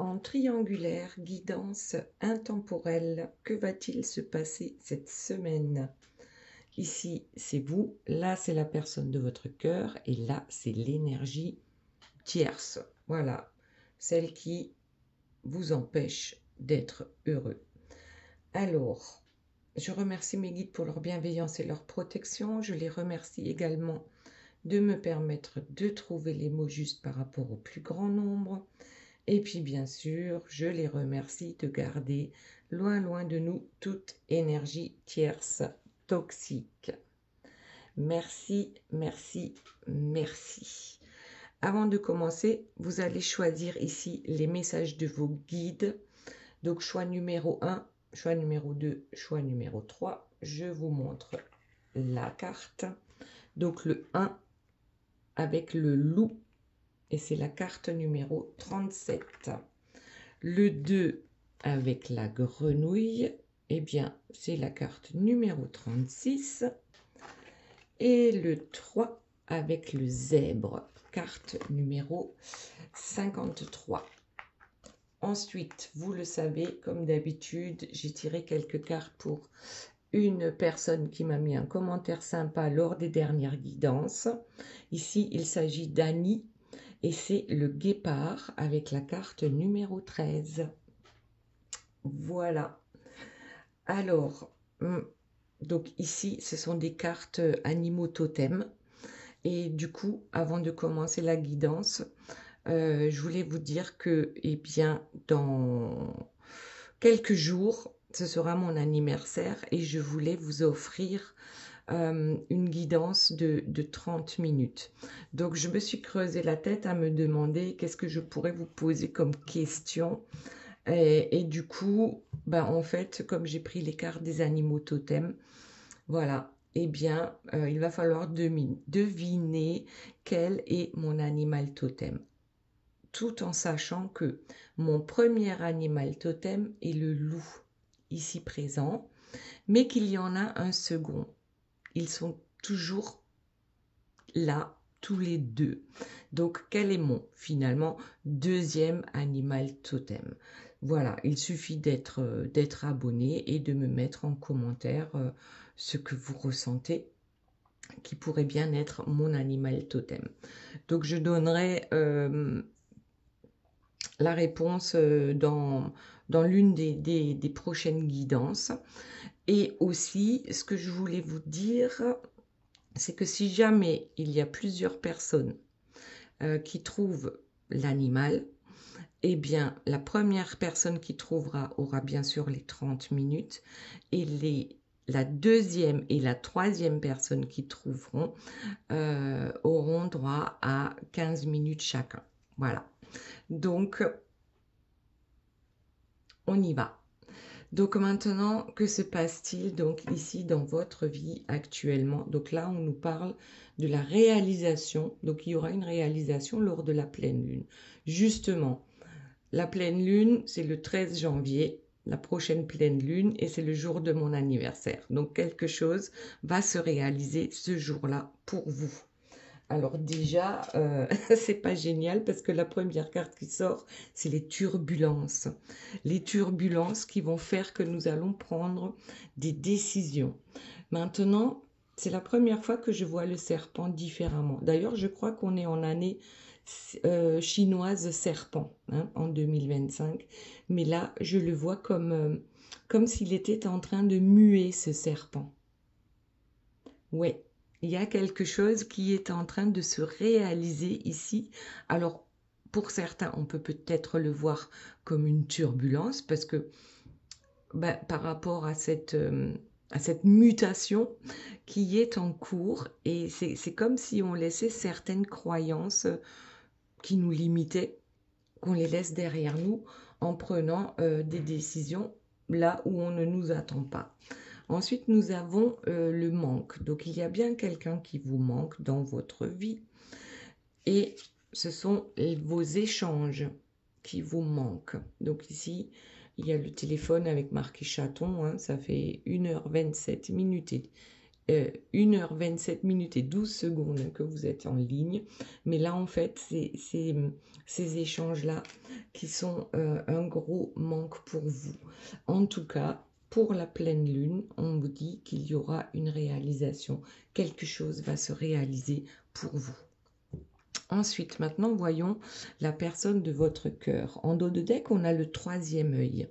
en triangulaire, guidance intemporelle. Que va-t-il se passer cette semaine? Ici, c'est vous, là, c'est la personne de votre cœur, et là, c'est l'énergie tierce. Voilà, celle qui vous empêche d'être heureux. Alors, je remercie mes guides pour leur bienveillance et leur protection. Je les remercie également de me permettre de trouver les mots justes par rapport au plus grand nombre. Et puis bien sûr, je les remercie de garder loin, loin de nous toute énergie tierce toxique. Merci, merci, merci. Avant de commencer, vous allez choisir ici les messages de vos guides. Donc choix numéro 1, choix numéro 2, choix numéro 3. Je vous montre la carte. Donc le 1 avec le loup. Et c'est la carte numéro 37. Le 2 avec la grenouille, eh bien, c'est la carte numéro 36. Et le 3 avec le zèbre, carte numéro 53. Ensuite, vous le savez, comme d'habitude, j'ai tiré quelques cartes pour une personne qui m'a mis un commentaire sympa lors des dernières guidances. Ici, il s'agit d'Annie. Et c'est le guépard avec la carte numéro 13. Voilà. Alors, donc ici, ce sont des cartes animaux totems. Et du coup, avant de commencer la guidance, je voulais vous dire que, eh bien, dans quelques jours, ce sera mon anniversaire et je voulais vous offrir une guidance de 30 minutes. Donc, je me suis creusé la tête à me demander qu'est-ce que je pourrais vous poser comme question. Et du coup, en fait, comme j'ai pris les cartes des animaux totems, voilà, eh bien, il va falloir deviner quel est mon animal totem. Tout en sachant que mon premier animal totem est le loup, ici présent, mais qu'il y en a un second. Ils sont toujours là, tous les deux. Donc, quel est mon, finalement, deuxième animal totem? Voilà, il suffit d'être abonné et de me mettre en commentaire ce que vous ressentez qui pourrait bien être mon animal totem. Donc, je donnerai la réponse dans l'une des prochaines guidances. Et aussi, ce que je voulais vous dire, c'est que si jamais il y a plusieurs personnes qui trouvent l'animal, eh bien, la première personne qui trouvera aura bien sûr les 30 minutes et la deuxième et la troisième personne qui trouveront auront droit à 15 minutes chacun. Voilà. Donc, on y va. Donc maintenant, que se passe-t-il donc ici dans votre vie actuellement? Donc là, on nous parle de la réalisation. Donc il y aura une réalisation lors de la pleine lune. Justement, la pleine lune, c'est le 13 janvier, la prochaine pleine lune, et c'est le jour de mon anniversaire. Donc quelque chose va se réaliser ce jour-là pour vous. Alors déjà, c'est pas génial parce que la première carte qui sort, c'est les turbulences. Les turbulences qui vont faire que nous allons prendre des décisions. Maintenant, c'est la première fois que je vois le serpent différemment. D'ailleurs, je crois qu'on est en année chinoise serpent, hein, en 2025. Mais là, je le vois comme s'il était en train de muer, ce serpent. Ouais. Il y a quelque chose qui est en train de se réaliser ici. Alors, pour certains, on peut peut-être le voir comme une turbulence parce que par rapport à cette mutation qui est en cours, et c'est comme si on laissait certaines croyances qui nous limitaient, qu'on les laisse derrière nous en prenant des décisions là où on ne nous attend pas. Ensuite, nous avons le manque. Donc, il y a bien quelqu'un qui vous manque dans votre vie. Et ce sont vos échanges qui vous manquent. Donc ici, il y a le téléphone avec marqué chaton. Hein, ça fait 1h27 minutes 1h27 minutes et 12 secondes que vous êtes en ligne. Mais là, en fait, c'est ces échanges-là qui sont un gros manque pour vous. En tout cas, pour la pleine lune, on vous dit qu'il y aura une réalisation. Quelque chose va se réaliser pour vous. Ensuite, maintenant, voyons la personne de votre cœur. En dos de deck, on a le troisième œil.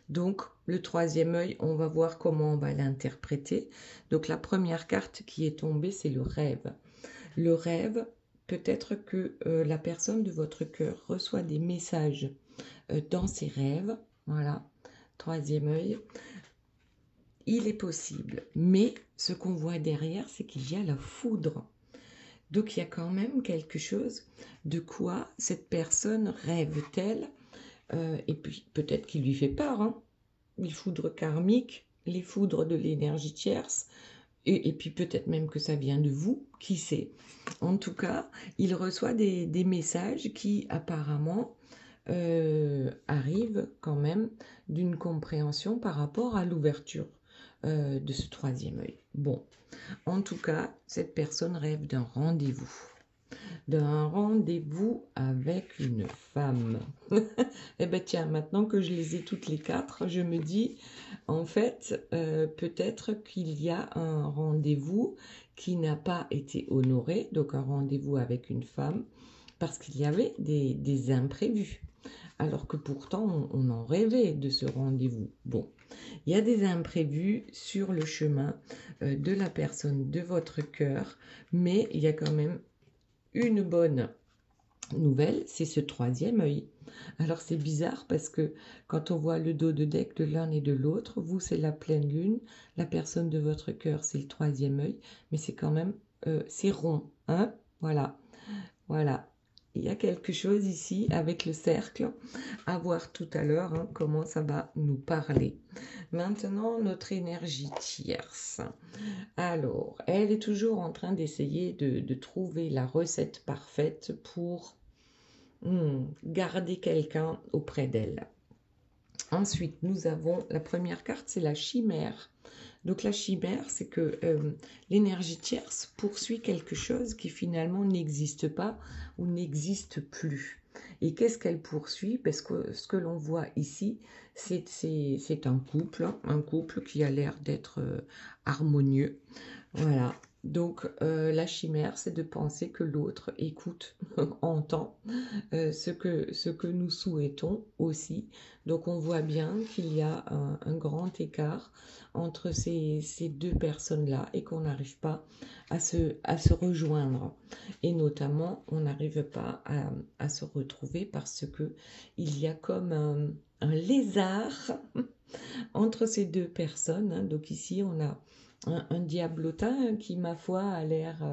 Donc, le troisième œil, on va voir comment on va l'interpréter. Donc, la première carte qui est tombée, c'est le rêve. Le rêve, peut-être que la personne de votre cœur reçoit des messages dans ses rêves. Voilà, troisième œil. Il est possible, mais ce qu'on voit derrière, c'est qu'il y a la foudre. Donc, il y a quand même quelque chose de quoi cette personne rêve-t-elle et puis, peut-être qu'il lui fait peur, hein. Les foudres karmiques, les foudres de l'énergie tierce, et puis peut-être même que ça vient de vous, qui sait. En tout cas, il reçoit des messages qui apparemment arrivent quand même d'une compréhension par rapport à l'ouverture de ce troisième œil. Bon, en tout cas, cette personne rêve d'un rendez-vous. D'un rendez-vous avec une femme. Eh bien tiens, maintenant que je les ai toutes les quatre, je me dis, en fait, peut-être qu'il y a un rendez-vous qui n'a pas été honoré, donc un rendez-vous avec une femme, parce qu'il y avait des imprévus. Alors que pourtant, on en rêvait de ce rendez-vous. Bon, il y a des imprévus sur le chemin de la personne de votre cœur, mais il y a quand même une bonne nouvelle, c'est ce troisième œil. Alors c'est bizarre parce que quand on voit le dos de deck de l'un et de l'autre, vous c'est la pleine lune, la personne de votre cœur c'est le troisième œil, mais c'est quand même, c'est rond, hein, voilà, voilà. Il y a quelque chose ici avec le cercle, à voir tout à l'heure hein, comment ça va nous parler. Maintenant, notre énergie tierce. Alors, elle est toujours en train d'essayer de trouver la recette parfaite pour garder quelqu'un auprès d'elle. Ensuite, nous avons la première carte, c'est la chimère. Donc la chimère, c'est que l'énergie tierce poursuit quelque chose qui finalement n'existe pas ou n'existe plus. Et qu'est-ce qu'elle poursuit? Parce que ce que l'on voit ici, c'est un couple qui a l'air d'être harmonieux. Voilà. Donc la chimère, c'est de penser que l'autre écoute, entend ce que nous souhaitons aussi. Donc on voit bien qu'il y a un grand écart entre ces deux personnes-là et qu'on n'arrive pas à se rejoindre. Et notamment, on n'arrive pas à se retrouver parce que il y a comme un lézard entre ces deux personnes. Hein. Donc ici, on a un diablotin qui, ma foi, a l'air...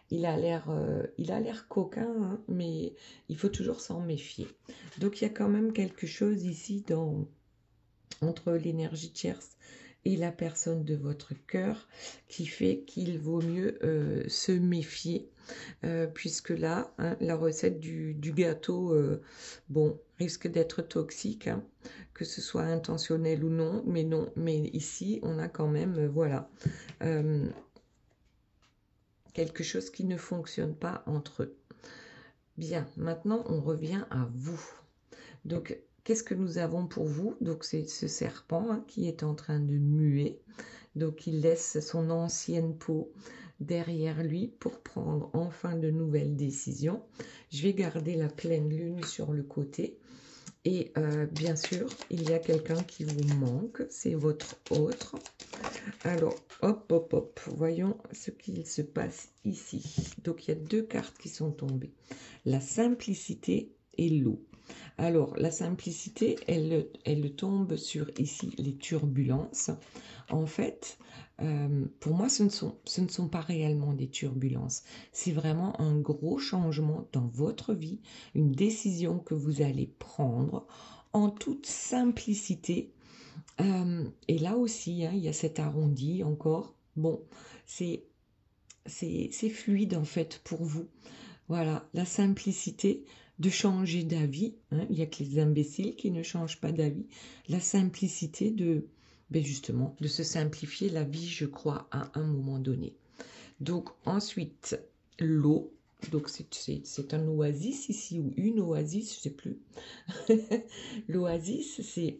il a l'air coquin, hein, mais il faut toujours s'en méfier. Donc il y a quand même quelque chose ici entre l'énergie tierce et la personne de votre cœur qui fait qu'il vaut mieux se méfier, puisque là, hein, la recette du gâteau, bon, risque d'être toxique, hein, que ce soit intentionnel ou non, mais ici, on a quand même, voilà, quelque chose qui ne fonctionne pas entre eux. Bien, maintenant, on revient à vous. Donc, qu'est-ce que nous avons pour vous? Donc, c'est ce serpent hein, qui est en train de muer. Donc, il laisse son ancienne peau derrière lui pour prendre enfin de nouvelles décisions. Je vais garder la pleine lune sur le côté. Et bien sûr, il y a quelqu'un qui vous manque. C'est votre autre. Alors, hop, hop, hop. Voyons ce qu'il se passe ici. Donc, il y a deux cartes qui sont tombées. La simplicité et l'eau. Alors, la simplicité, elle tombe sur ici les turbulences. En fait, pour moi, ce ne sont pas réellement des turbulences. C'est vraiment un gros changement dans votre vie, une décision que vous allez prendre en toute simplicité. Et là aussi, hein, il y a cet arrondi encore. Bon, c'est fluide en fait pour vous. Voilà, la simplicité de changer d'avis. Hein. Il n'y a que les imbéciles qui ne changent pas d'avis. La simplicité ben justement, de se simplifier la vie, je crois, à un moment donné. Donc ensuite, l'eau. Donc c'est un oasis ici, ou une oasis, je ne sais plus. L'oasis, c'est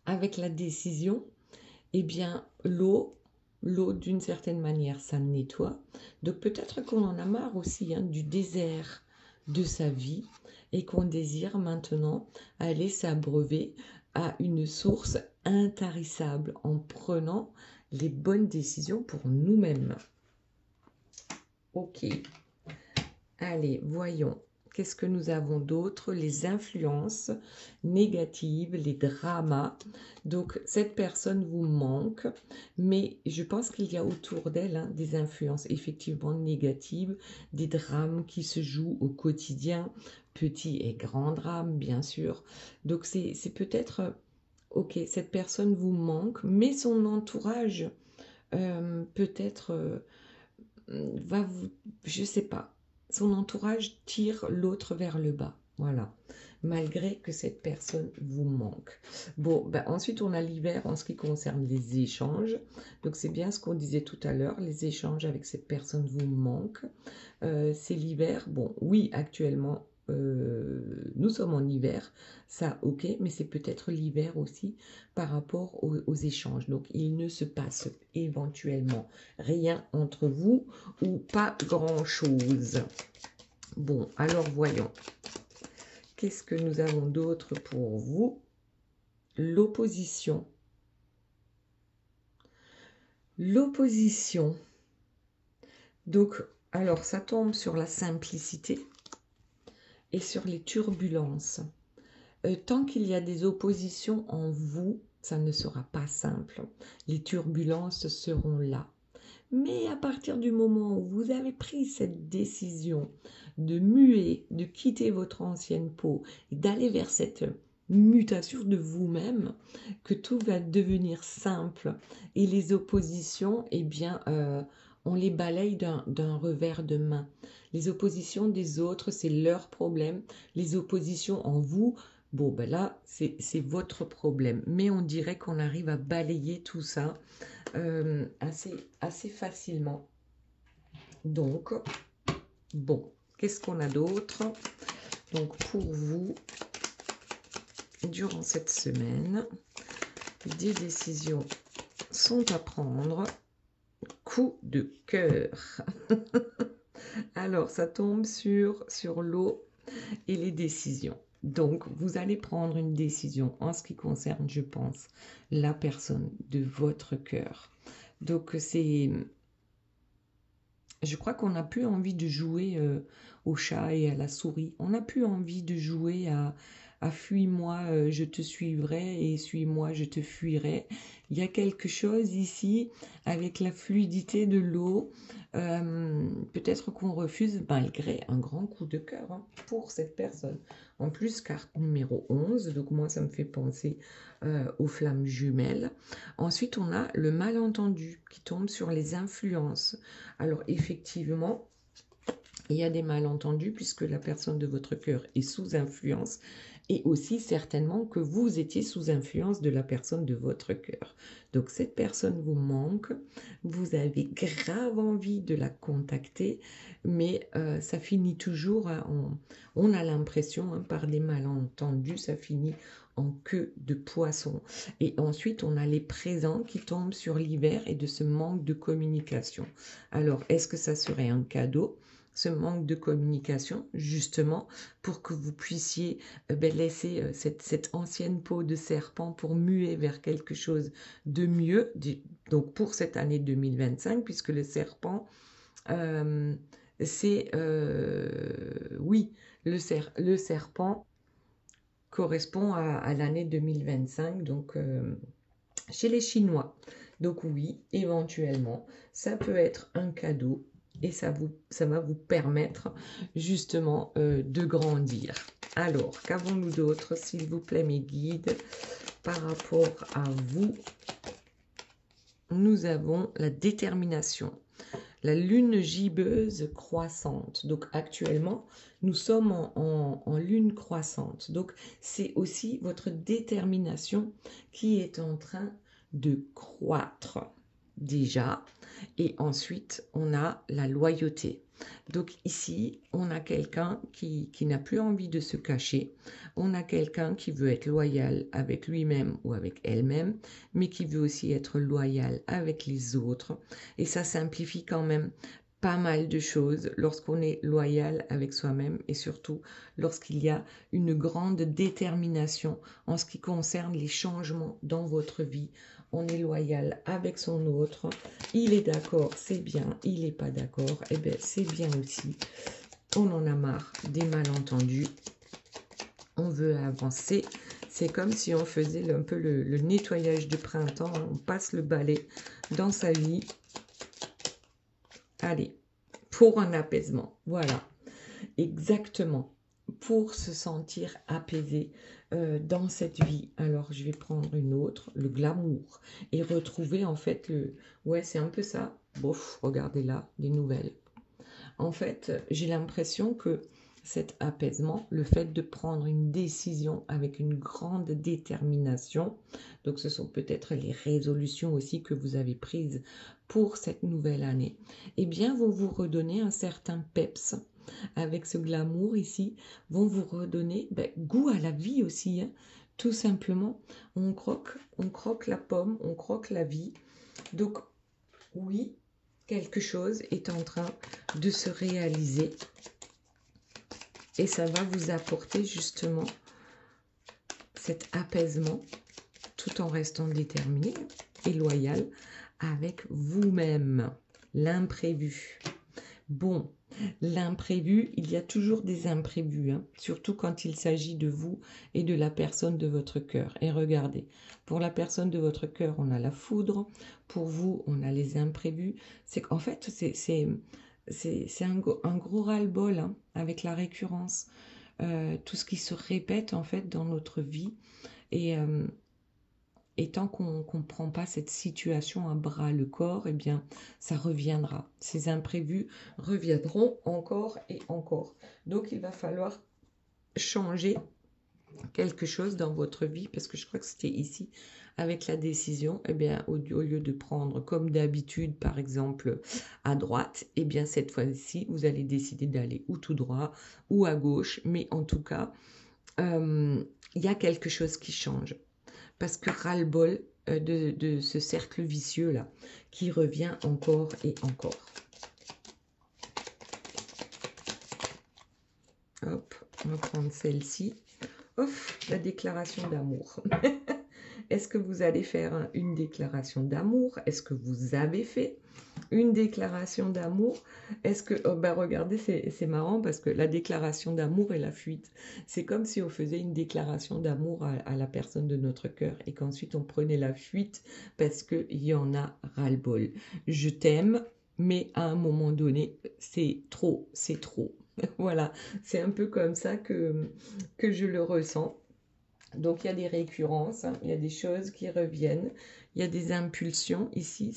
avec la décision, eh bien l'eau d'une certaine manière, ça nettoie. Donc peut-être qu'on en a marre aussi du désert de sa vie et qu'on désire maintenant aller s'abreuver à une source intarissable en prenant les bonnes décisions pour nous-mêmes. Ok, allez, voyons. Qu'est-ce que nous avons d'autre? Les influences négatives, les dramas. Donc, cette personne vous manque, mais je pense qu'il y a autour d'elle des influences effectivement négatives, des drames qui se jouent au quotidien, petits et grands drames, bien sûr. Donc, c'est peut-être, ok, cette personne vous manque, mais son entourage, peut-être, va vous, je sais pas, son entourage tire l'autre vers le bas, voilà, malgré que cette personne vous manque. Bon, ben ensuite on a l'hiver en ce qui concerne les échanges, donc c'est bien ce qu'on disait tout à l'heure, les échanges avec cette personne vous manquent. C'est l'hiver, bon oui actuellement nous sommes en hiver, ça ok, mais c'est peut-être l'hiver aussi par rapport aux échanges. Donc il ne se passe éventuellement rien entre vous ou pas grand-chose. Bon, alors voyons. Qu'est-ce que nous avons d'autre pour vous? L'opposition. L'opposition. Donc, alors ça tombe sur la simplicité et sur les turbulences. Tant qu'il y a des oppositions en vous, ça ne sera pas simple. Les turbulences seront là. Mais à partir du moment où vous avez pris cette décision de muer, de quitter votre ancienne peau et d'aller vers cette mutation de vous-même, que tout va devenir simple et les oppositions, eh bien, on les balaye d'un revers de main. Les oppositions des autres, c'est leur problème. Les oppositions en vous, bon, ben là, c'est votre problème. Mais on dirait qu'on arrive à balayer tout ça assez facilement. Donc, bon, qu'est-ce qu'on a d'autre? Donc, pour vous, durant cette semaine, des décisions sont à prendre. Coup de cœur. Alors, ça tombe sur l'eau et les décisions. Donc, vous allez prendre une décision en ce qui concerne, je pense, la personne de votre cœur. Donc, je crois qu'on n'a plus envie de jouer au chat et à la souris. On n'a plus envie de jouer à fuis-moi, je te suivrai et suis-moi, je te fuirai. Il y a quelque chose ici avec la fluidité de l'eau. Peut-être qu'on refuse malgré un grand coup de cœur pour cette personne. En plus, carte numéro 11, donc moi ça me fait penser aux flammes jumelles. Ensuite, on a le malentendu qui tombe sur les influences. Alors effectivement, il y a des malentendus puisque la personne de votre cœur est sous influence et aussi certainement que vous étiez sous influence de la personne de votre cœur. Donc cette personne vous manque, vous avez grave envie de la contacter, mais ça finit toujours, on a l'impression par des malentendus, ça finit en queue de poisson. Et ensuite, on a les présents qui tombent sur l'hiver et de ce manque de communication. Alors, est-ce que ça serait un cadeau, ce manque de communication, justement, pour que vous puissiez laisser cette ancienne peau de serpent pour muer vers quelque chose de mieux, donc pour cette année 2025, puisque le serpent, c'est, oui, le serpent correspond à l'année 2025, donc chez les Chinois. Donc oui, éventuellement, ça peut être un cadeau et ça va vous permettre justement de grandir. Alors, qu'avons-nous d'autre, s'il vous plaît, mes guides, par rapport à vous? Nous avons la détermination. La lune gibbeuse croissante. Donc actuellement, nous sommes en lune croissante. Donc c'est aussi votre détermination qui est en train de croître déjà. Et ensuite, on a la loyauté. Donc ici, on a quelqu'un qui n'a plus envie de se cacher. On a quelqu'un qui veut être loyal avec lui-même ou avec elle-même, mais qui veut aussi être loyal avec les autres. Et ça simplifie quand même pas mal de choses lorsqu'on est loyal avec soi-même et surtout lorsqu'il y a une grande détermination en ce qui concerne les changements dans votre vie. On est loyal avec son autre, il est d'accord, c'est bien, il n'est pas d'accord, eh bien c'est bien aussi. On en a marre des malentendus, on veut avancer. C'est comme si on faisait un peu le nettoyage de printemps, on passe le balai dans sa vie. Allez, pour un apaisement, voilà, exactement, pour se sentir apaisé dans cette vie. Alors, je vais prendre une autre, le glamour, et retrouver en fait le... Ouais, c'est un peu ça. Bof, regardez là, des nouvelles. En fait, j'ai l'impression que cet apaisement, le fait de prendre une décision avec une grande détermination, donc ce sont peut-être les résolutions aussi que vous avez prises pour cette nouvelle année, eh bien, vont vous redonner un certain peps. Avec ce glamour ici, vont vous redonner goût à la vie aussi. Hein. Tout simplement, on croque la pomme, on croque la vie. Donc, oui, quelque chose est en train de se réaliser. Et ça va vous apporter justement cet apaisement tout en restant déterminé et loyal avec vous-même. L'imprévu. Bon, l'imprévu, il y a toujours des imprévus, hein, surtout quand il s'agit de vous et de la personne de votre cœur. Et regardez, pour la personne de votre cœur, on a la foudre, pour vous, on a les imprévus. C'est qu'en fait, c'est un gros ras-le-bol hein, avec la récurrence, tout ce qui se répète en fait dans notre vie. Et tant qu'on ne prend pas cette situation à bras le corps, eh bien, ça reviendra. Ces imprévus reviendront encore et encore. Donc, il va falloir changer quelque chose dans votre vie, parce que je crois que c'était ici, avec la décision, eh bien, au lieu de prendre comme d'habitude, par exemple, à droite, eh bien, cette fois-ci, vous allez décider d'aller ou tout droit ou à gauche, mais en tout cas, il y a quelque chose qui change. Parce que ras-le-bol de ce cercle vicieux-là, qui revient encore et encore. Hop, on va prendre celle-ci. Ouf, la déclaration d'amour. Est-ce que vous allez faire une déclaration d'amour? Est-ce que vous avez fait une déclaration d'amour? Est-ce que, oh ben regardez, c'est marrant parce que la déclaration d'amour et la fuite, c'est comme si on faisait une déclaration d'amour à la personne de notre cœur et qu'ensuite on prenait la fuite parce qu'il y en a ras-le-bol. Je t'aime, mais à un moment donné, c'est trop, c'est trop. Voilà, c'est un peu comme ça que je le ressens. Donc, il y a des récurrences, hein, il y a des choses qui reviennent, il y a des impulsions ici.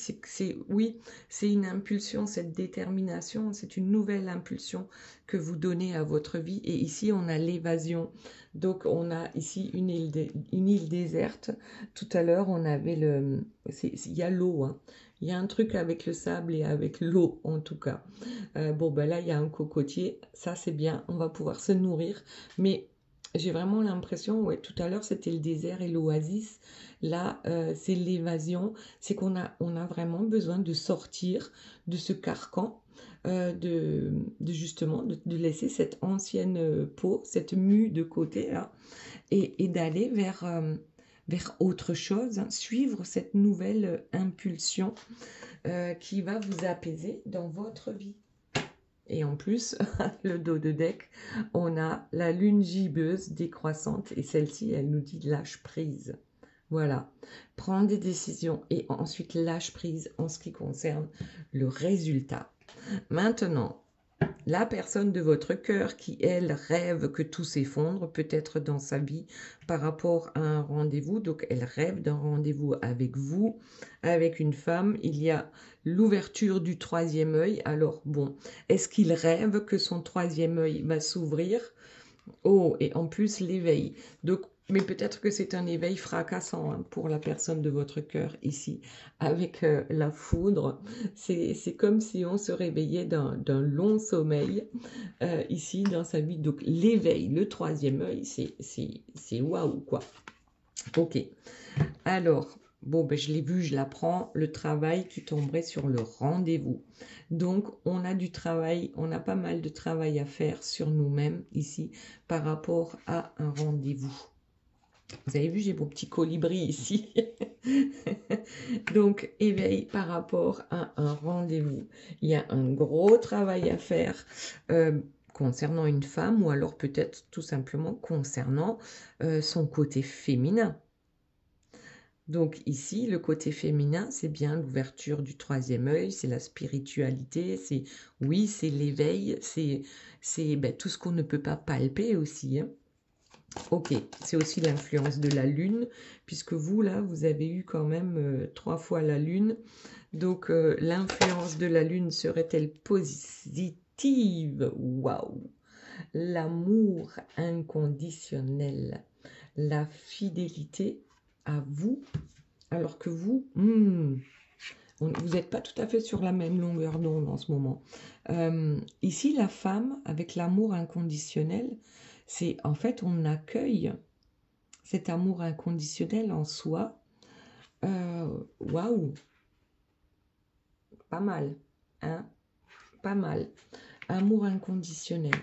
Oui, c'est une impulsion, cette détermination, c'est une nouvelle impulsion que vous donnez à votre vie. Et ici, on a l'évasion. Donc, on a ici une île déserte. Tout à l'heure, on avait il y a l'eau, hein. Il y a un truc avec le sable et avec l'eau, en tout cas. Bon, ben là, il y a un cocotier. Ça, c'est bien. On va pouvoir se nourrir. Mais j'ai vraiment l'impression, ouais, tout à l'heure, c'était le désert et l'oasis. Là, c'est l'évasion. C'est qu'on a vraiment besoin de sortir de ce carcan, justement, de laisser cette ancienne peau, cette mue de côté, là, et d'aller vers autre chose, hein, suivre cette nouvelle impulsion qui va vous apaiser dans votre vie. Et en plus, le dos de deck, on a la lune gibbeuse décroissante et celle-ci, elle nous dit lâche prise. Voilà, prendre des décisions et ensuite lâche prise en ce qui concerne le résultat. Maintenant, la personne de votre cœur qui, elle, rêve que tout s'effondre, peut-être dans sa vie par rapport à un rendez-vous. Donc, elle rêve d'un rendez-vous avec vous, avec une femme. Il y a l'ouverture du troisième œil. Alors, bon, est-ce qu'il rêve que son troisième œil va s'ouvrir? Oh, et en plus l'éveil. Donc, mais peut-être que c'est un éveil fracassant hein, pour la personne de votre cœur ici, avec la foudre. C'est comme si on se réveillait d'un long sommeil ici dans sa vie. Donc l'éveil, le troisième œil, c'est waouh quoi. Ok. Alors, bon, ben, je l'ai vu, je l'apprends, le travail, tu tomberais sur le rendez-vous. Donc, on a du travail, on a pas mal de travail à faire sur nous-mêmes ici par rapport à un rendez-vous. Vous avez vu, j'ai mon petit colibri ici. Donc, éveil par rapport à un rendez-vous. Il y a un gros travail à faire concernant une femme ou alors peut-être tout simplement concernant son côté féminin. Donc ici, le côté féminin, c'est bien l'ouverture du troisième œil, c'est la spiritualité, c'est oui, c'est l'éveil, c'est ben, tout ce qu'on ne peut pas palper aussi. Hein. Ok, c'est aussi l'influence de la lune, puisque vous, là, vous avez eu quand même 3 fois la lune. Donc l'influence de la lune serait-elle positive? Waouh! L'amour inconditionnel, la fidélité à vous alors que vous, vous n'êtes pas tout à fait sur la même longueur d'onde en ce moment. Ici, la femme, avec l'amour inconditionnel, c'est en fait, on accueille cet amour inconditionnel en soi. Waouh, pas mal, hein, pas mal. Amour inconditionnel.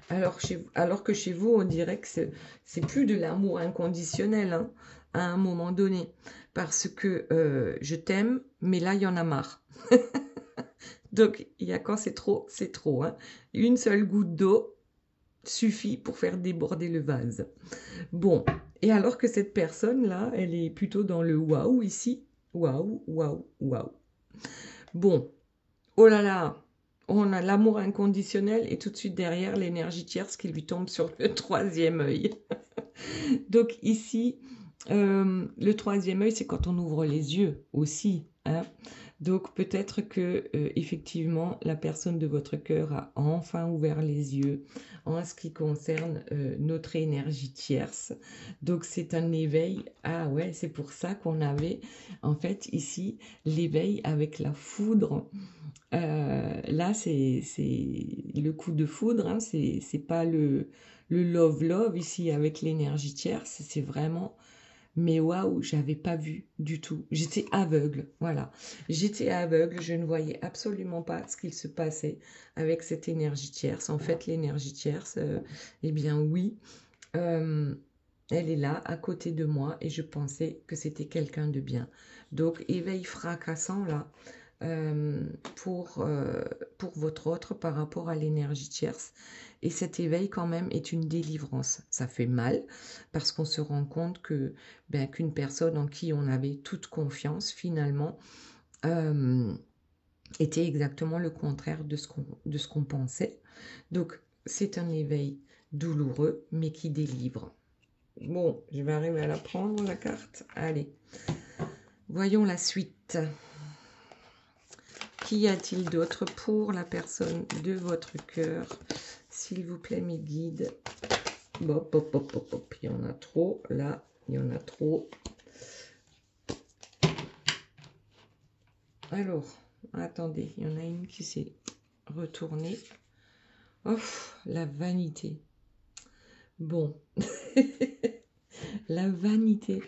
Alors que chez vous, on dirait que c'est plus de l'amour inconditionnel hein, à un moment donné. Parce que je t'aime, mais là, il y en a marre. Donc, il y a quand c'est trop, c'est trop. Hein. Une seule goutte d'eau suffit pour faire déborder le vase. Bon, et alors que cette personne-là, elle est plutôt dans le waouh ici. Waouh, waouh, waouh. Bon, oh là là, on a l'amour inconditionnel et tout de suite derrière l'énergie tierce qui lui tombe sur le troisième œil. Donc ici, le troisième œil, c'est quand on ouvre les yeux aussi. Hein. Donc peut-être que effectivement la personne de votre cœur a enfin ouvert les yeux en ce qui concerne notre énergie tierce. Donc c'est un éveil. Ah ouais, c'est pour ça qu'on avait en fait ici l'éveil avec la foudre. Là c'est le coup de foudre. Hein, c'est pas le love ici avec l'énergie tierce. C'est vraiment mais waouh, j'avais pas vu du tout. J'étais aveugle, voilà. J'étais aveugle, je ne voyais absolument pas ce qu'il se passait avec cette énergie tierce. En fait, l'énergie tierce, eh bien oui, elle est là, à côté de moi, et je pensais que c'était quelqu'un de bien. Donc, éveil fracassant, là, pour votre autre par rapport à l'énergie tierce. Et cet éveil, quand même, est une délivrance. Ça fait mal parce qu'on se rend compte que qu'une personne en qui on avait toute confiance, finalement, était exactement le contraire de ce qu'on pensait. Donc, c'est un éveil douloureux, mais qui délivre. Bon, je vais arriver à la prendre, la carte. Allez, voyons la suite. Qu'y a-t-il d'autre pour la personne de votre cœur? S'il vous plaît, mes guides. Hop, hop, hop, hop, hop. Il y en a trop. Là, il y en a trop. Alors, attendez. Il y en a une qui s'est retournée. Oh, la vanité. Bon. La vanité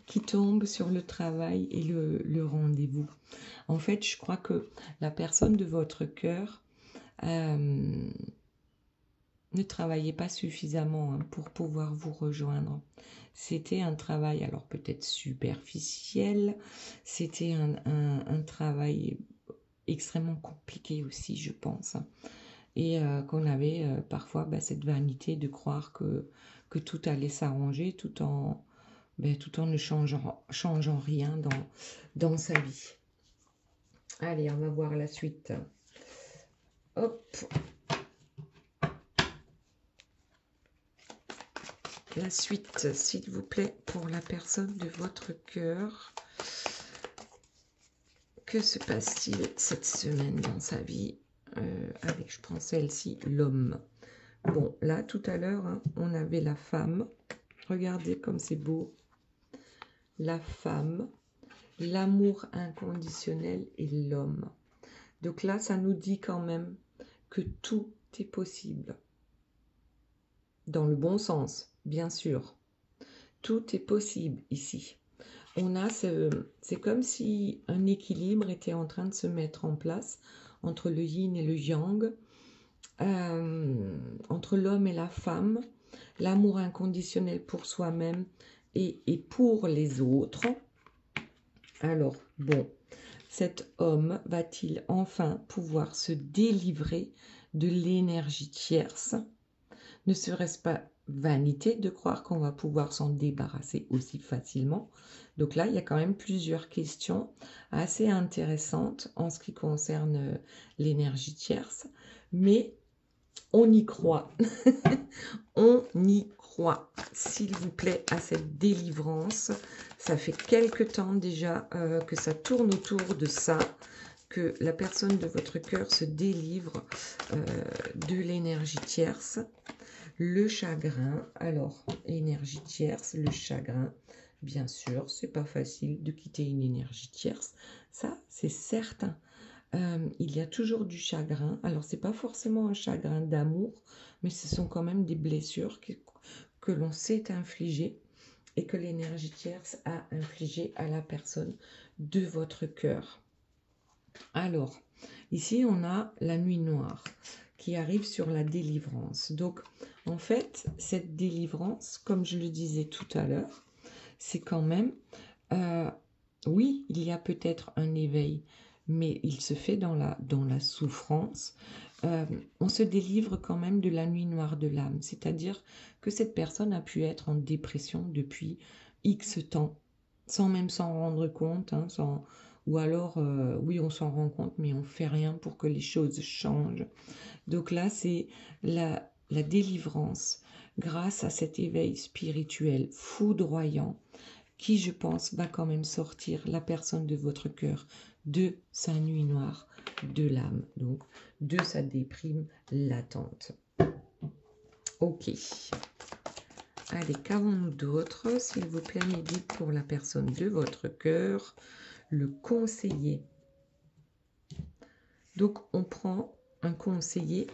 qui tombe sur le travail et le rendez-vous. En fait, je crois que la personne de votre cœur ne travaillait pas suffisamment hein, pour pouvoir vous rejoindre. C'était un travail, alors peut-être superficiel, c'était un travail extrêmement compliqué aussi, je pense. Et qu'on avait parfois cette vanité de croire que tout allait s'arranger tout en ne changeant rien dans sa vie. Allez, on va voir la suite. Hop. La suite, s'il vous plaît, pour la personne de votre cœur. Que se passe-t-il cette semaine dans sa vie avec, je prends celle-ci, l'homme. Bon, là, tout à l'heure, hein, on avait la femme. Regardez comme c'est beau. La femme, l'amour inconditionnel et l'homme. Donc là, ça nous dit quand même que tout est possible. Dans le bon sens, bien sûr. Tout est possible ici. On a c'est comme si un équilibre était en train de se mettre en place entre le yin et le yang, entre l'homme et la femme, l'amour inconditionnel pour soi-même et pour les autres. Alors, bon, cet homme va-t-il enfin pouvoir se délivrer de l'énergie tierce? Ne serait-ce pas vanité de croire qu'on va pouvoir s'en débarrasser aussi facilement? Donc là, il y a quand même plusieurs questions assez intéressantes en ce qui concerne l'énergie tierce, mais on y croit. On y croit, s'il vous plaît, à cette délivrance. Ça fait quelque temps déjà que ça tourne autour de ça, que la personne de votre cœur se délivre de l'énergie tierce. Le chagrin, alors, énergie tierce, le chagrin, bien sûr, c'est pas facile de quitter une énergie tierce, ça c'est certain. Il y a toujours du chagrin, alors c'est pas forcément un chagrin d'amour, mais ce sont quand même des blessures que l'on s'est infligées et que l'énergie tierce a infligé à la personne de votre cœur. Alors, ici on a la nuit noire qui arrive sur la délivrance. Donc, en fait, cette délivrance, comme je le disais tout à l'heure, c'est quand même, oui, il y a peut-être un éveil, mais il se fait dans la souffrance. On se délivre quand même de la nuit noire de l'âme, c'est-à-dire que cette personne a pu être en dépression depuis X temps, sans même s'en rendre compte, hein, ou alors, oui, on s'en rend compte, mais on ne fait rien pour que les choses changent. Donc là, c'est la délivrance grâce à cet éveil spirituel foudroyant qui, je pense, va quand même sortir la personne de votre cœur de sa nuit noire de l'âme, donc de sa déprime latente. Ok. Allez, qu'avons-nous d'autre? S'il vous plaît, médite pour la personne de votre cœur, le conseiller. Donc, on prend un conseiller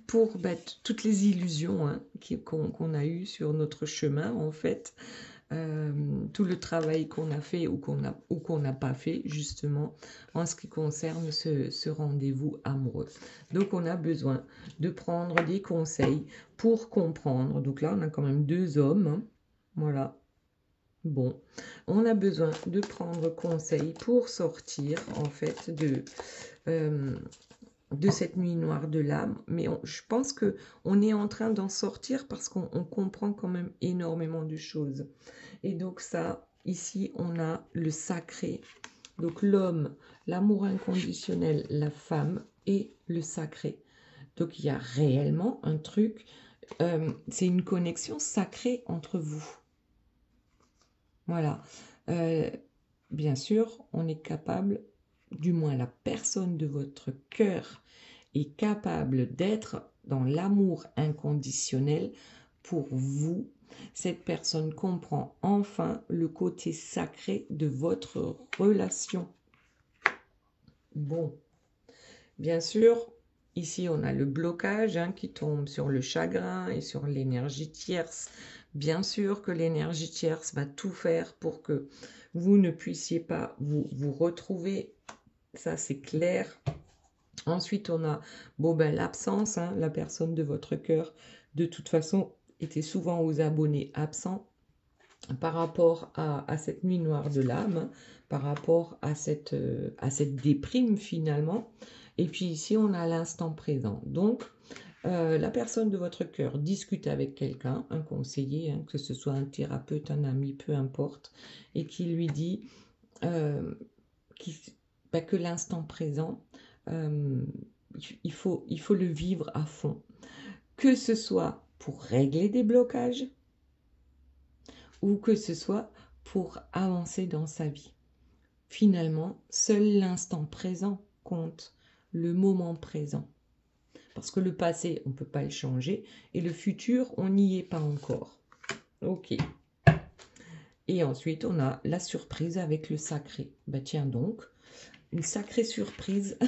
pour toutes les illusions hein, qu'on a eues sur notre chemin, en fait. Tout le travail qu'on a fait ou qu'on n'a pas fait, justement, en ce qui concerne ce rendez-vous amoureux. Donc, on a besoin de prendre des conseils pour comprendre. Donc là, on a quand même 2 hommes. Hein. Voilà. Bon, on a besoin de prendre conseil pour sortir, en fait, de cette nuit noire de l'âme, mais je pense qu'on est en train d'en sortir parce qu'on comprend quand même énormément de choses. Et donc ça, ici, on a le sacré. Donc l'homme, l'amour inconditionnel, la femme et le sacré. Donc il y a réellement un truc, c'est une connexion sacrée entre vous. Voilà. Bien sûr, on est capable, du moins la personne de votre cœur est capable d'être dans l'amour inconditionnel pour vous. Cette personne comprend enfin le côté sacré de votre relation. Bon, bien sûr, ici on a le blocage hein, qui tombe sur le chagrin et sur l'énergie tierce. Bien sûr que l'énergie tierce va tout faire pour que vous ne puissiez pas vous retrouver. Ça, c'est clair. Ensuite, on a l'absence. Hein, la personne de votre cœur, de toute façon, était souvent aux abonnés absents par rapport à cette nuit noire de l'âme, hein, par rapport à cette déprime finalement. Et puis ici, on a l'instant présent. Donc, la personne de votre cœur discute avec quelqu'un, un conseiller, hein, que ce soit un thérapeute, un ami, peu importe, et qui lui dit que l'instant présent, il faut le vivre à fond. Que ce soit pour régler des blocages ou que ce soit pour avancer dans sa vie. Finalement, seul l'instant présent compte, le moment présent. parce que le passé, on ne peut pas le changer, et le futur, on n'y est pas encore. Ok. Et ensuite, on a la surprise avec le sacré. Ben tiens donc, une sacrée surprise.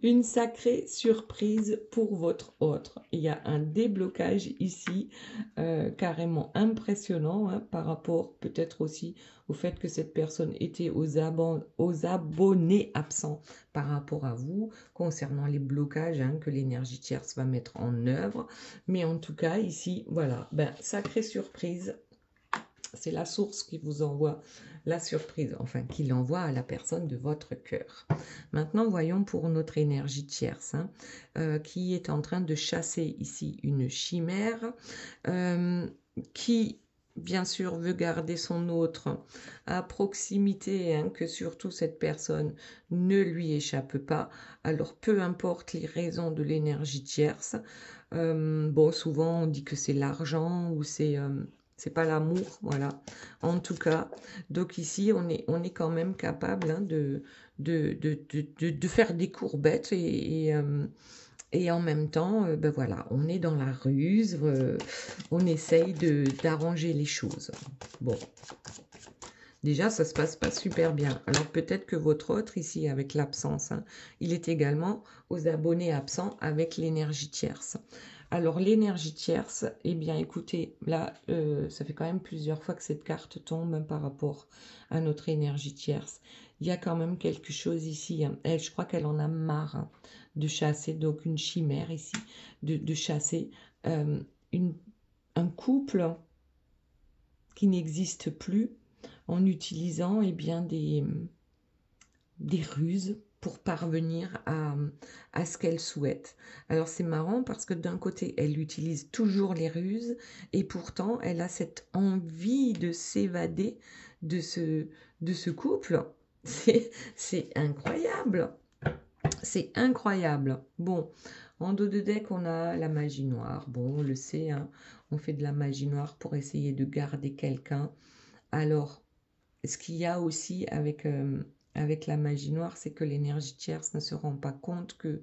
Une sacrée surprise pour votre autre. Il y a un déblocage ici, carrément impressionnant, hein, par rapport peut-être aussi au fait que cette personne était aux abonnés absents par rapport à vous, concernant les blocages, hein, que l'énergie tierce va mettre en œuvre. Mais en tout cas, ici, voilà, ben, sacrée surprise. C'est la source qui vous envoie la surprise, enfin qui l'envoie à la personne de votre cœur. Maintenant, voyons pour notre énergie tierce, hein, qui est en train de chasser ici une chimère, qui bien sûr veut garder son autre à proximité, hein, que surtout cette personne ne lui échappe pas. Alors peu importe les raisons de l'énergie tierce, bon souvent on dit que c'est l'argent ou c'est pas l'amour, voilà. En tout cas, donc ici, on est quand même capable, hein, de faire des courbettes et en même temps, ben voilà, on est dans la ruse, on essaye d'arranger les choses. Bon, déjà, ça se passe pas super bien. Alors peut-être que votre autre ici, avec l'absence, hein, il est également aux abonnés absents avec l'énergie tierce. Alors l'énergie tierce, eh bien écoutez, là, ça fait quand même plusieurs fois que cette carte tombe, hein, par rapport à notre énergie tierce. Il y a quand même quelque chose ici, hein. Je crois qu'elle en a marre, hein, de chasser, donc une chimère ici, de chasser un couple qui n'existe plus en utilisant, eh bien, des ruses pour parvenir à ce qu'elle souhaite. Alors c'est marrant parce que d'un côté, elle utilise toujours les ruses et pourtant, elle a cette envie de s'évader de ce couple. C'est incroyable. C'est incroyable. Bon, en dos de deck, on a la magie noire. Bon, on le sait, hein, on fait de la magie noire pour essayer de garder quelqu'un. Alors, ce qu'il y a aussi avec la magie noire, c'est que l'énergie tierce ne se rend pas compte que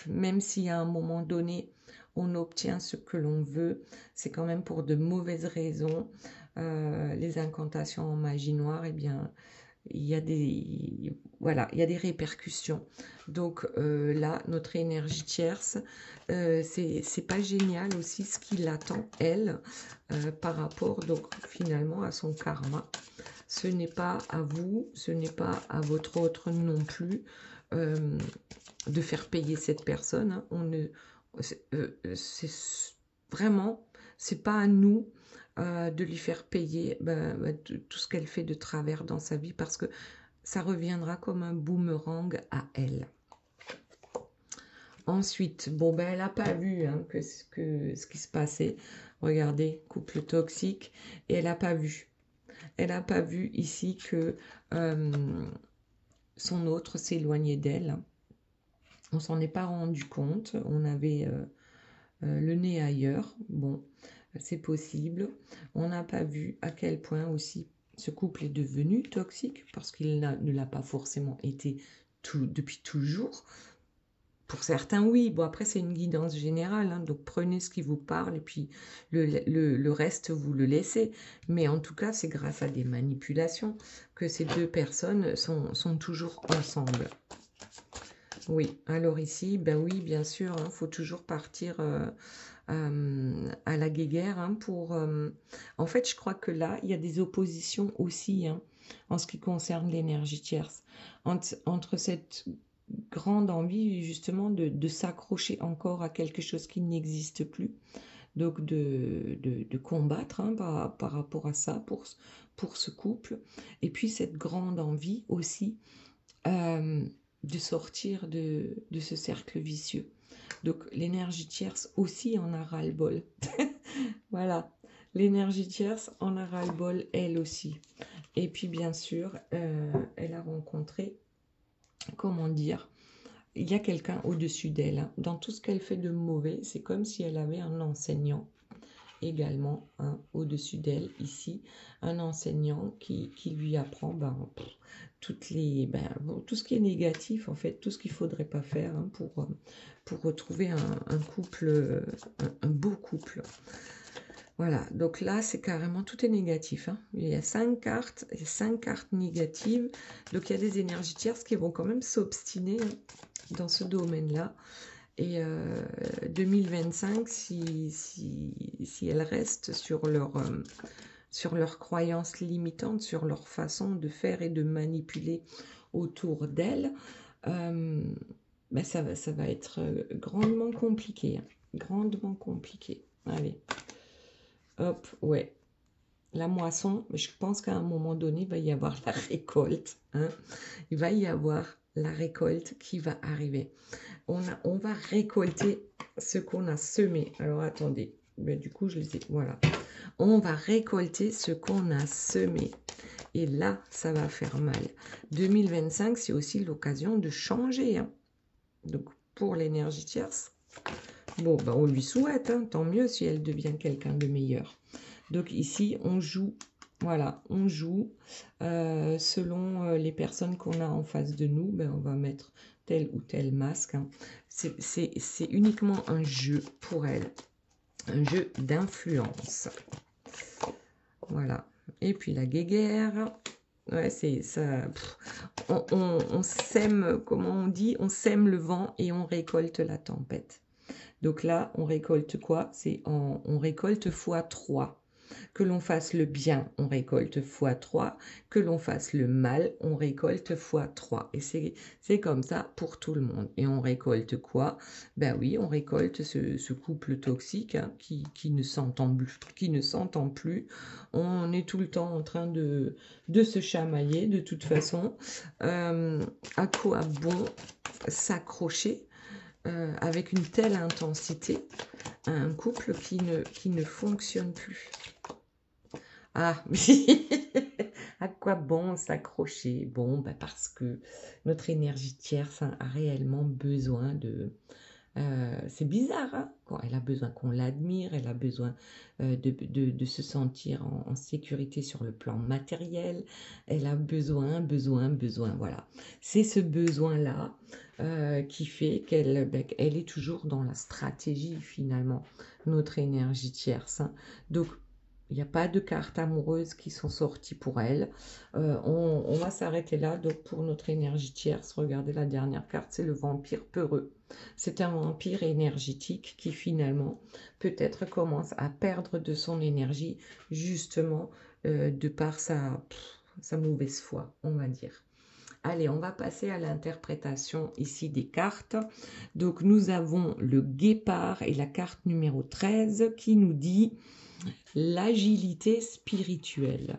même si à un moment donné, on obtient ce que l'on veut, c'est quand même pour de mauvaises raisons. Les incantations en magie noire, eh bien, il y a des répercussions. Donc là, notre énergie tierce, c'est pas génial aussi ce qui l'attend, elle, par rapport donc finalement à son karma. Ce n'est pas à vous, ce n'est pas à votre autre non plus de faire payer cette personne, hein. C'est vraiment, c'est pas à nous de lui faire payer tout ce qu'elle fait de travers dans sa vie, parce que ça reviendra comme un boomerang à elle. Ensuite, bon, ben, elle n'a pas vu, hein, ce qui se passait. Regardez, couple toxique, et elle n'a pas vu. Elle n'a pas vu ici que son autre s'éloignait d'elle. On s'en est pas rendu compte. On avait le nez ailleurs. Bon, c'est possible. On n'a pas vu à quel point aussi ce couple est devenu toxique, parce qu'il ne l'a pas forcément été depuis toujours. Pour certains, oui. Bon, après, c'est une guidance générale, hein, donc prenez ce qui vous parle et puis le reste, vous le laissez. Mais en tout cas, c'est grâce à des manipulations que ces deux personnes sont toujours ensemble. Oui, alors ici, ben oui, bien sûr, hein, faut toujours partir à la guéguerre, hein, pour... En fait, je crois que là, il y a des oppositions aussi, hein, en ce qui concerne l'énergie tierce. Entre cette grande envie, justement, de s'accrocher encore à quelque chose qui n'existe plus, donc de combattre, hein, par rapport à ça, pour ce couple, et puis cette grande envie aussi de sortir de ce cercle vicieux. Donc l'énergie tierce aussi en a ras-le-bol. Voilà, l'énergie tierce en a ras-le-bol elle aussi. Et puis bien sûr, elle a rencontré, comment dire, il y a quelqu'un au-dessus d'elle, hein. Dans tout ce qu'elle fait de mauvais, c'est comme si elle avait un enseignant. également, hein, au-dessus d'elle, ici, un enseignant qui lui apprend tout ce qui est négatif, en fait, tout ce qu'il ne faudrait pas faire, hein, pour retrouver un couple, un beau couple. Voilà, donc là, c'est carrément, tout est négatif, hein. Il y a 5 cartes, et 5 cartes négatives. Donc, il y a des énergies tierces qui vont quand même s'obstiner, hein, dans ce domaine-là. Et 2025, si elles restent sur leurs croyances limitantes, sur leur façon de faire et de manipuler autour d'elles, ça va être grandement compliqué, hein, grandement compliqué. Allez. Hop, ouais. La moisson, je pense qu'à un moment donné, il va y avoir la récolte, hein. Il va y avoir la récolte qui va arriver. On va récolter ce qu'on a semé. Alors, attendez. Mais du coup, je les ai... Voilà. On va récolter ce qu'on a semé. Et là, ça va faire mal. 2025, c'est aussi l'occasion de changer, hein. Donc, pour l'énergie tierce, bon, on lui souhaite, hein, tant mieux si elle devient quelqu'un de meilleur. Donc ici, on joue, voilà, on joue selon les personnes qu'on a en face de nous. On va mettre tel ou tel masque, hein. C'est uniquement un jeu pour elle, un jeu d'influence. Voilà. Et puis la guéguerre. Ouais, c'est ça. On sème, comment on dit, on sème le vent et on récolte la tempête. Donc là, on récolte quoi? On récolte x3. Que l'on fasse le bien, on récolte x3. Que l'on fasse le mal, on récolte x3. Et c'est comme ça pour tout le monde. Et on récolte quoi? Ben oui, on récolte ce couple toxique, hein, qui ne s'entend plus. On est tout le temps en train de se chamailler de toute façon. À quoi bon s'accrocher avec une telle intensité à un couple qui ne fonctionne plus? Ah, à quoi bon s'accrocher? Bon, parce que notre énergie tierce, hein, a réellement besoin de... c'est bizarre, hein, elle a besoin qu'on l'admire, elle a besoin de se sentir en sécurité sur le plan matériel, elle a besoin, voilà. C'est ce besoin-là qui fait qu'elle est toujours dans la stratégie, finalement, notre énergie tierce, hein. Donc, il n'y a pas de cartes amoureuses qui sont sorties pour elle. On va s'arrêter là. Donc, pour notre énergie tierce, regardez la dernière carte, c'est le vampire peureux. C'est un vampire énergétique qui, finalement, peut-être commence à perdre de son énergie, justement, de par sa mauvaise foi, on va dire. Allez, on va passer à l'interprétation ici des cartes. Donc, nous avons le guépard et la carte numéro 13 qui nous dit... l'agilité spirituelle.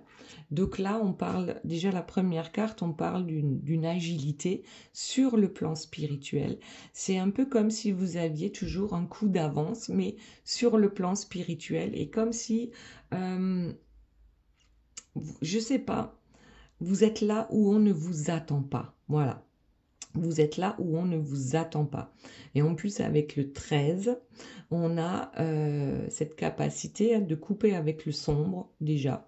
Donc là, on parle, déjà la première carte, on parle d'une agilité sur le plan spirituel. C'est un peu comme si vous aviez toujours un coup d'avance, mais sur le plan spirituel. Et comme si, je sais pas, vous êtes là où on ne vous attend pas. Voilà. Vous êtes là où on ne vous attend pas. Et en plus, avec le 13, on a cette capacité de couper avec le sombre, déjà.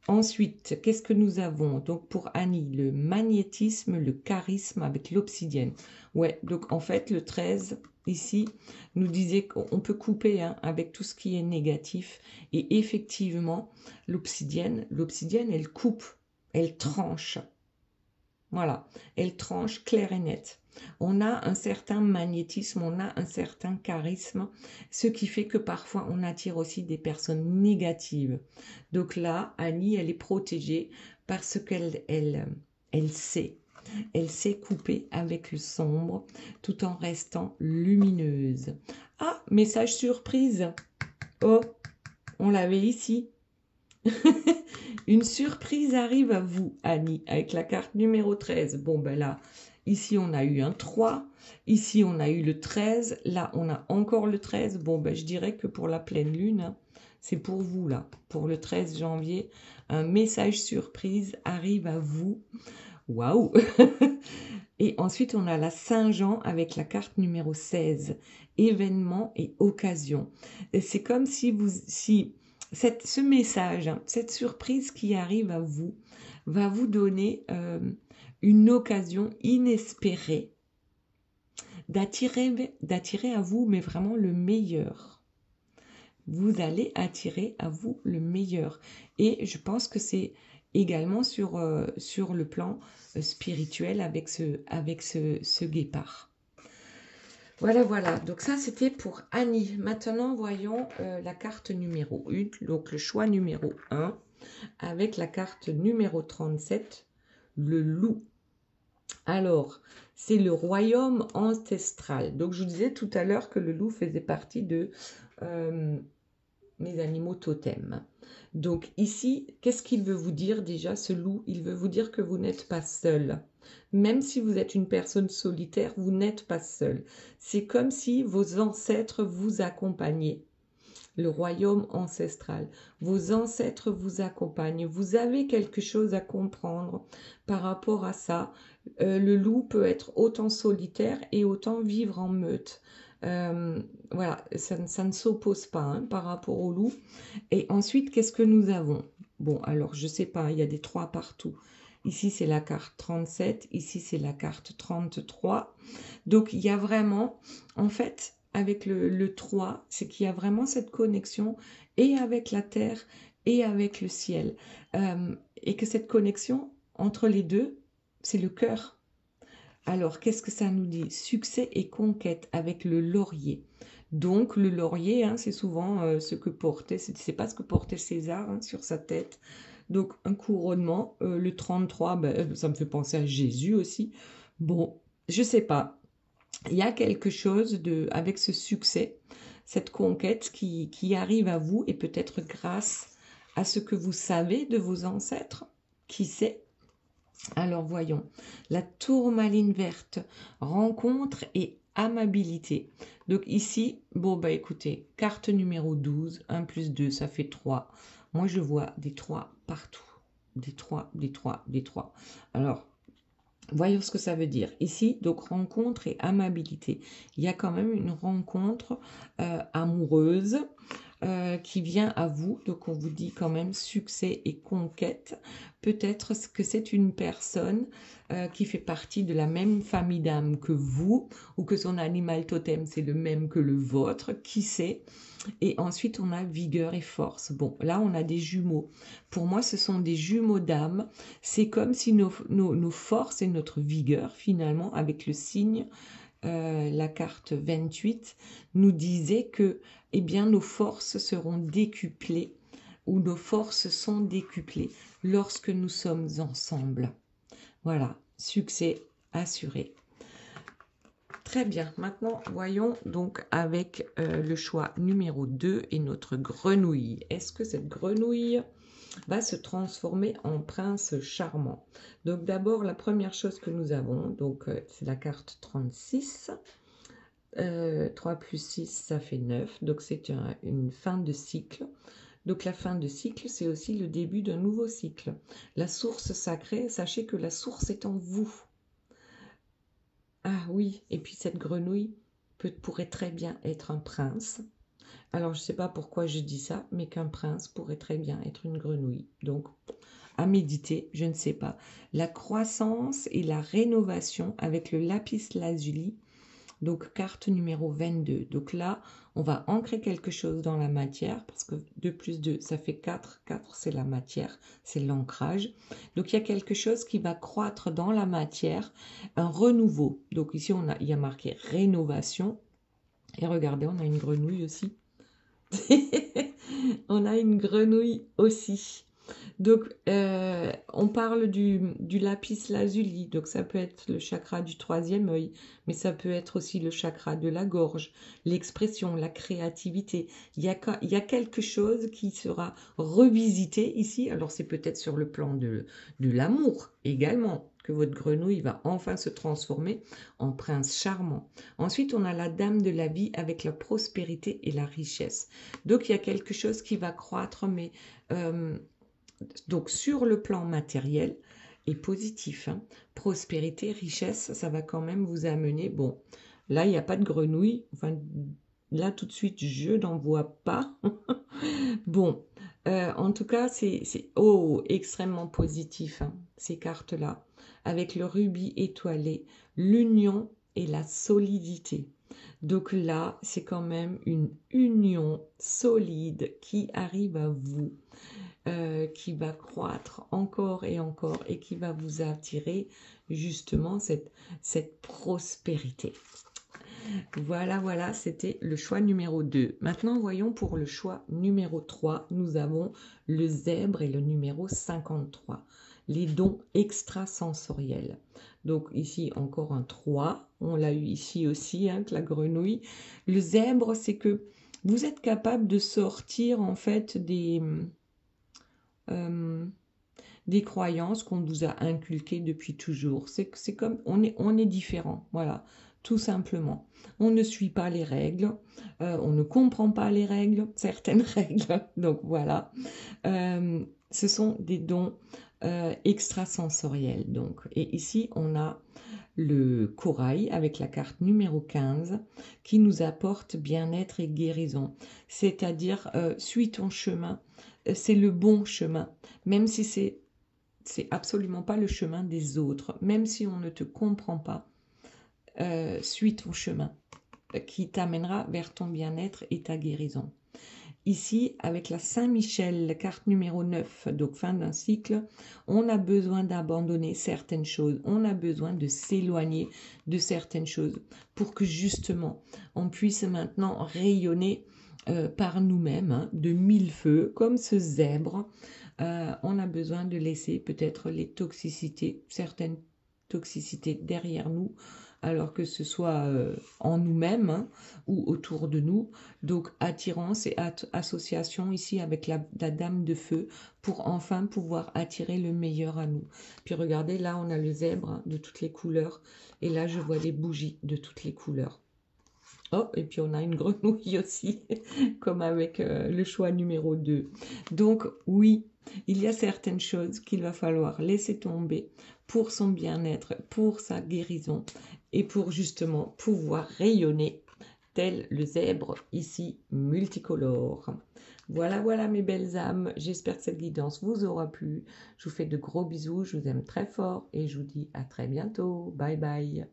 Ensuite, qu'est-ce que nous avons? Donc, pour Annie, le magnétisme, le charisme avec l'obsidienne. Ouais, donc en fait, le 13, ici, nous disait qu'on peut couper, hein, avec tout ce qui est négatif. Et effectivement, l'obsidienne, elle coupe, elle tranche. Voilà, elle tranche clair et net. On a un certain magnétisme, on a un certain charisme, ce qui fait que parfois on attire aussi des personnes négatives. Donc là, Annie, elle est protégée parce qu'elle sait. Elle sait couper avec le sombre tout en restant lumineuse. Ah, message surprise. Oh, on l'avait ici. Une surprise arrive à vous, Annie, avec la carte numéro 13. Bon, là, ici, on a eu un 3. Ici, on a eu le 13. Là, on a encore le 13. Bon, je dirais que pour la pleine lune, hein, c'est pour vous, là. Pour le 13 janvier, un message surprise arrive à vous. Waouh! Et ensuite, on a la Saint-Jean avec la carte numéro 16. événements et occasions. C'est comme si ce message, hein, cette surprise qui arrive à vous, va vous donner une occasion inespérée d'attirer à vous, mais vraiment le meilleur. Vous allez attirer à vous le meilleur. Et je pense que c'est également sur le plan spirituel avec ce guépard. Voilà, voilà. Donc ça, c'était pour Annie. Maintenant, voyons la carte numéro 1, donc le choix numéro 1, avec la carte numéro 37, le loup. Alors, c'est le royaume ancestral. Donc, je vous disais tout à l'heure que le loup faisait partie de mes animaux totems. Donc, ici, qu'est-ce qu'il veut vous dire déjà, ce loup? Il veut vous dire que vous n'êtes pas seul. Même si vous êtes une personne solitaire, vous n'êtes pas seul. C'est comme si vos ancêtres vous accompagnaient. Le royaume ancestral. Vos ancêtres vous accompagnent. Vous avez quelque chose à comprendre par rapport à ça. Le loup peut être autant solitaire et autant vivre en meute. Voilà, ça ne s'oppose pas hein, par rapport au loup. Et ensuite, qu'est-ce que nous avons? Bon, alors, je sais pas, il y a des 3 partout. Ici, c'est la carte 37. Ici, c'est la carte 33. Donc, il y a vraiment, en fait, avec le 3, c'est qu'il y a vraiment cette connexion et avec la terre et avec le ciel. Et que cette connexion entre les deux, c'est le cœur. Alors, qu'est-ce que ça nous dit? Succès et conquête avec le laurier. Donc, le laurier, hein, c'est souvent ce que portait, c'est pas ce que portait César hein, sur sa tête. Donc, un couronnement. Le 33, ben, ça me fait penser à Jésus aussi. Bon, je sais pas. Il y a quelque chose avec ce succès, cette conquête qui arrive à vous et peut-être grâce à ce que vous savez de vos ancêtres. Qui sait? Alors voyons, la tourmaline verte, rencontre et amabilité. Donc ici, bon bah écoutez, carte numéro 12, 1 plus 2, ça fait 3. Moi je vois des 3 partout. Des 3, des 3, des 3. Alors, voyons ce que ça veut dire. Ici, donc rencontre et amabilité. Il y a quand même une rencontre amoureuse qui vient à vous. Donc on vous dit quand même succès et conquête. Peut-être que c'est une personne qui fait partie de la même famille d'âme que vous ou que son animal totem c'est le même que le vôtre. Qui sait? Et ensuite, on a vigueur et force. Bon, là, on a des jumeaux. Pour moi, ce sont des jumeaux d'âme. C'est comme si nos forces et notre vigueur, finalement, avec le signe, la carte 28, nous disait que, eh bien, nos forces seront décuplées ou nos forces sont décuplées lorsque nous sommes ensemble. Voilà, succès assuré. Très bien, maintenant voyons donc avec le choix numéro 2 et notre grenouille. Est-ce que cette grenouille va se transformer en prince charmant? Donc d'abord, la première chose que nous avons, donc c'est la carte 36. 3 plus 6, ça fait 9. Donc c'est une fin de cycle. Donc la fin de cycle, c'est aussi le début d'un nouveau cycle. La source sacrée, sachez que la source est en vous. Ah oui, et puis cette grenouille pourrait très bien être un prince. Alors, je ne sais pas pourquoi je dis ça, mais qu'un prince pourrait très bien être une grenouille. Donc, à méditer, je ne sais pas. La croissance et la rénovation avec le lapis lazuli. Donc, carte numéro 22. Donc là, on va ancrer quelque chose dans la matière parce que 2 plus 2, ça fait 4. 4, c'est la matière, c'est l'ancrage. Donc, il y a quelque chose qui va croître dans la matière, un renouveau. Donc ici, il y a marqué rénovation. Et regardez, on a une grenouille aussi. On a une grenouille aussi. Donc, on parle du lapis lazuli. Donc, ça peut être le chakra du 3e œil, mais ça peut être aussi le chakra de la gorge, l'expression, la créativité. Il y a quelque chose qui sera revisité ici. Alors, c'est peut-être sur le plan de l'amour également que votre grenouille va enfin se transformer en prince charmant. Ensuite, on a la dame de la vie avec la prospérité et la richesse. Donc, il y a quelque chose qui va croître, mais donc sur le plan matériel et positif, hein, prospérité, richesse, ça va quand même vous amener, bon, Là, il n'y a pas de grenouille. Enfin, là, tout de suite, je n'en vois pas. Bon, en tout cas, c'est extrêmement positif, hein, ces cartes-là. Avec le rubis étoilé, l'union et la solidité. Donc là, c'est quand même une union solide qui arrive à vous, qui va croître encore et qui va vous attirer justement cette prospérité. Voilà, voilà, c'était le choix numéro 2. Maintenant, voyons pour le choix numéro 3, nous avons le zèbre et le numéro 53, les dons extrasensoriels. Donc ici, encore un 3, on l'a eu ici aussi, hein, que la grenouille. Le zèbre, c'est que vous êtes capable de sortir en fait des croyances qu'on vous a inculquées depuis toujours. C'est comme, on est différent, voilà, tout simplement. On ne suit pas les règles, on ne comprend pas les règles, certaines règles, donc voilà. Ce sont des dons extrasensoriels, donc. Et ici, on a le corail avec la carte numéro 15 qui nous apporte bien-être et guérison. C'est-à-dire, suis ton chemin, c'est le bon chemin, même si c'est absolument pas le chemin des autres, même si on ne te comprend pas, suis ton chemin qui t'amènera vers ton bien-être et ta guérison. Ici, avec la Saint-Michel, la carte numéro 9, donc fin d'un cycle, on a besoin d'abandonner certaines choses, on a besoin de s'éloigner de certaines choses pour que justement on puisse maintenant rayonner par nous-mêmes, hein, de mille feux, comme ce zèbre. On a besoin de laisser peut-être les toxicités, certaines toxicités derrière nous, alors que ce soit en nous-mêmes, hein, ou autour de nous. Donc attirance et association ici avec la dame de feu pour enfin pouvoir attirer le meilleur à nous. Puis regardez, là on a le zèbre, hein, de toutes les couleurs, et là je vois des bougies de toutes les couleurs. Oh, et puis on a une grenouille aussi, comme avec le choix numéro 2. Donc oui, il y a certaines choses qu'il va falloir laisser tomber pour son bien-être, pour sa guérison et pour justement pouvoir rayonner tel le zèbre ici multicolore. Voilà, voilà mes belles âmes, j'espère que cette guidance vous aura plu. Je vous fais de gros bisous, je vous aime très fort et je vous dis à très bientôt. Bye bye.